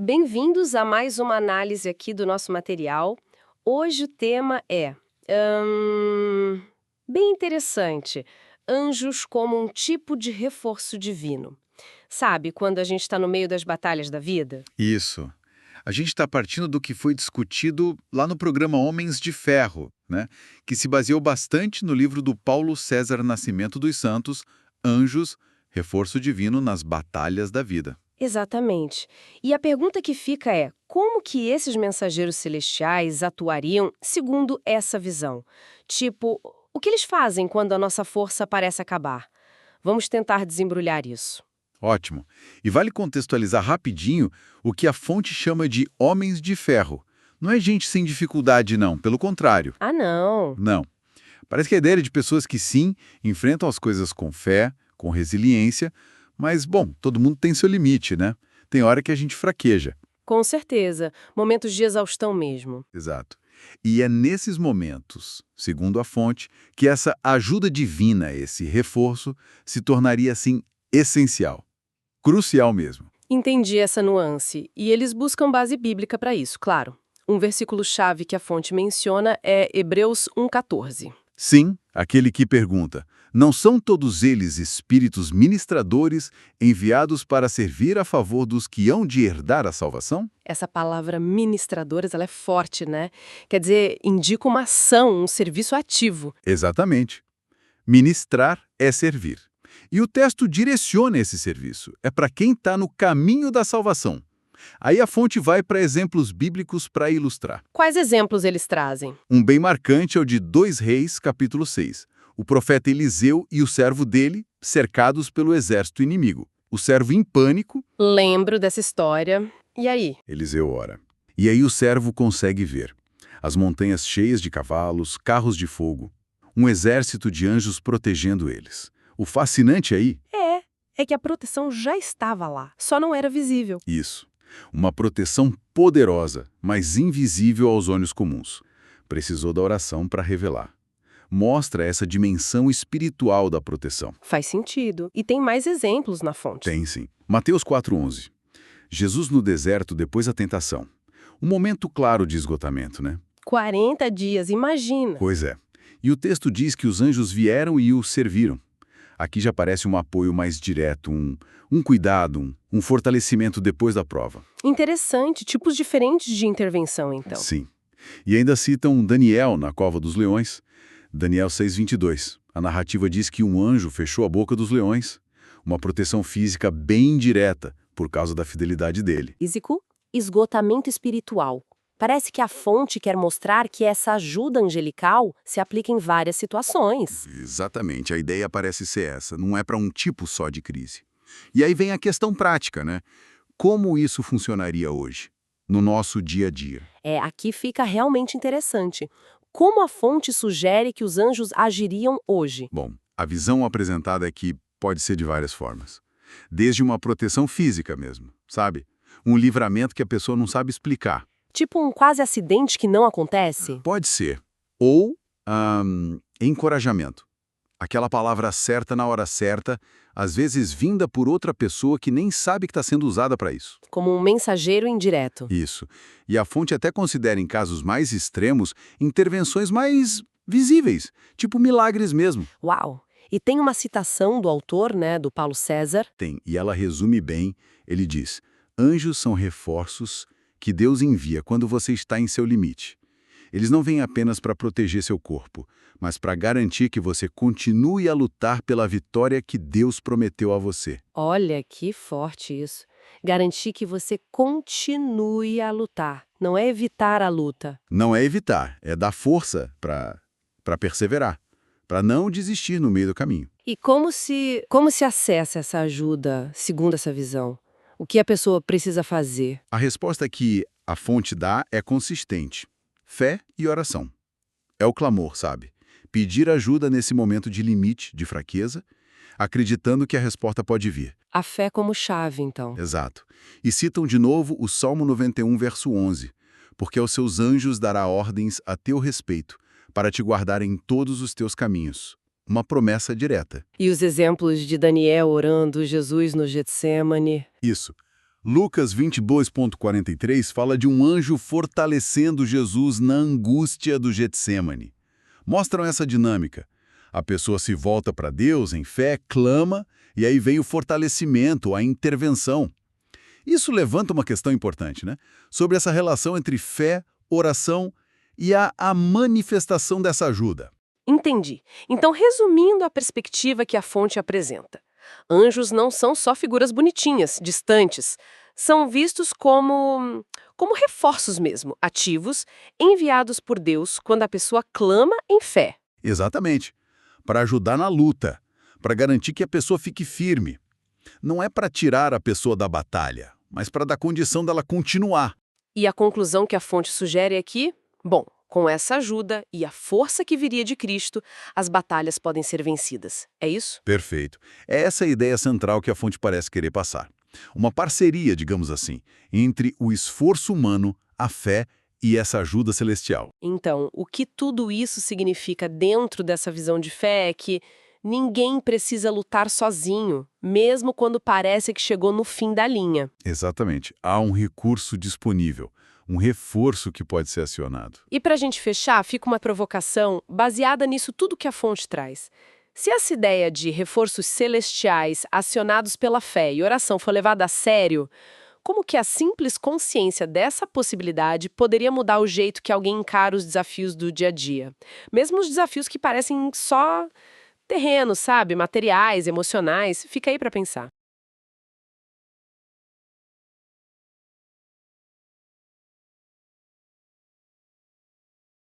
Bem-vindos a mais uma análise aqui do nosso material. Hoje o tema é bem interessante, anjos como um tipo de reforço divino. Sabe, quando a gente está no meio das batalhas da vida? Isso. A gente está partindo do que foi discutido lá no programa Homens de Ferro, né? Que se baseou bastante no livro do Paulo César Nascimento dos Santos, Anjos, Reforço Divino nas Batalhas da Vida. Exatamente. E a pergunta que fica é, como que esses mensageiros celestiais atuariam segundo essa visão? Tipo, o que eles fazem quando a nossa força parece acabar? Vamos tentar desembrulhar isso. Ótimo. E vale contextualizar rapidinho o que a fonte chama de Homens de Ferro. Não é gente sem dificuldade, não. Pelo contrário. Ah, não. Não. Parece que a ideia é de pessoas que, sim, enfrentam as coisas com fé, com resiliência, mas, bom, todo mundo tem seu limite, né? Tem hora que a gente fraqueja. Com certeza. Momentos de exaustão mesmo. Exato. E é nesses momentos, segundo a fonte, que essa ajuda divina, esse reforço, se tornaria, assim, essencial. Crucial mesmo. Entendi essa nuance. E eles buscam base bíblica para isso, claro. Um versículo-chave que a fonte menciona é Hebreus 1,14. Sim, aquele que pergunta: não são todos eles espíritos ministradores enviados para servir a favor dos que hão de herdar a salvação? Essa palavra ministradores, ela é forte, né? Quer dizer, indica uma ação, um serviço ativo. Exatamente. Ministrar é servir. E o texto direciona esse serviço. É para quem está no caminho da salvação. Aí a fonte vai para exemplos bíblicos para ilustrar. Quais exemplos eles trazem? Um bem marcante é o de 2 Reis, capítulo 6. O profeta Eliseu e o servo dele cercados pelo exército inimigo. O servo em pânico, Lembro dessa história. E aí? Eliseu ora. E aí o servo consegue ver as montanhas cheias de cavalos, carros de fogo, um exército de anjos protegendo eles. O fascinante aí, É que a proteção já estava lá, só não era visível. isso, uma proteção poderosa, mas invisível aos olhos comuns. Precisou da oração para revelar. Mostra essa dimensão espiritual da proteção. Faz sentido. E tem mais exemplos na fonte. Tem sim. Mateus 4,11. Jesus no deserto depois da tentação. Um momento claro de esgotamento, né? 40 dias, imagina. Pois é. E o texto diz que os anjos vieram e o serviram. Aqui já parece um apoio mais direto, um cuidado, um fortalecimento depois da prova. Interessante, tipos diferentes de intervenção, então. Sim. E ainda citam Daniel na cova dos leões. Daniel 6,22. A narrativa diz que um anjo fechou a boca dos leões. Uma proteção física bem direta, por causa da fidelidade dele. Físico, esgotamento espiritual. Parece que a fonte quer mostrar que essa ajuda angelical se aplica em várias situações. Exatamente, a ideia parece ser essa, não é para um tipo só de crise. E aí vem a questão prática, né? Como isso funcionaria hoje, no nosso dia a dia? Aqui fica realmente interessante. Como a fonte sugere que os anjos agiriam hoje? Bom, a visão apresentada aqui pode ser de várias formas. Desde uma proteção física mesmo, sabe? Um livramento que a pessoa não sabe explicar. Tipo um quase acidente que não acontece? Pode ser. Ou encorajamento. Aquela palavra certa na hora certa, às vezes vinda por outra pessoa que nem sabe que está sendo usada para isso. Como um mensageiro indireto. Isso. E a fonte até considera em casos mais extremos intervenções mais visíveis, tipo milagres mesmo. Uau! E tem uma citação do autor, né, do Paulo César. Tem, e ela resume bem, ele diz: anjos são reforços que Deus envia quando você está em seu limite. Eles não vêm apenas para proteger seu corpo, mas para garantir que você continue a lutar pela vitória que Deus prometeu a você. Olha, que forte isso. Garantir que você continue a lutar, não é evitar a luta. Não é evitar, é dar força para perseverar, para não desistir no meio do caminho. E como se acessa essa ajuda, segundo essa visão? O que a pessoa precisa fazer? A resposta que a fonte dá é consistente: fé e oração. É o clamor, sabe? Pedir ajuda nesse momento de limite, de fraqueza, acreditando que a resposta pode vir. A fé como chave, então. Exato. E citam de novo o Salmo 91, verso 11. Porque aos seus anjos dará ordens a teu respeito, para te guardar em todos os teus caminhos. Uma promessa direta. E os exemplos de Daniel orando, Jesus no Getsêmani. Isso. Lucas 22,43 fala de um anjo fortalecendo Jesus na angústia do Getsêmani. Mostram essa dinâmica. A pessoa se volta para Deus em fé, clama, e aí vem o fortalecimento, a intervenção. Isso levanta uma questão importante, né? Sobre essa relação entre fé, oração e a manifestação dessa ajuda. Entendi. Então, resumindo a perspectiva que a fonte apresenta, anjos não são só figuras bonitinhas, distantes. São vistos como reforços mesmo, ativos, enviados por Deus quando a pessoa clama em fé. Exatamente. Para ajudar na luta, para garantir que a pessoa fique firme. Não é para tirar a pessoa da batalha, mas para dar condição dela continuar. E a conclusão que a fonte sugere é que, bom, com essa ajuda e a força que viria de Cristo, as batalhas podem ser vencidas. É isso? Perfeito. É essa a ideia central que a fonte parece querer passar. Uma parceria, digamos assim, entre o esforço humano, a fé e essa ajuda celestial. Então, o que tudo isso significa dentro dessa visão de fé é que ninguém precisa lutar sozinho, mesmo quando parece que chegou no fim da linha. Exatamente. Há um recurso disponível, um reforço que pode ser acionado. E para a gente fechar, fica uma provocação baseada nisso tudo que a fonte traz. Se essa ideia de reforços celestiais acionados pela fé e oração for levada a sério, como que a simples consciência dessa possibilidade poderia mudar o jeito que alguém encara os desafios do dia a dia? Mesmo os desafios que parecem só terrenos, sabe? Materiais, emocionais, fica aí para pensar.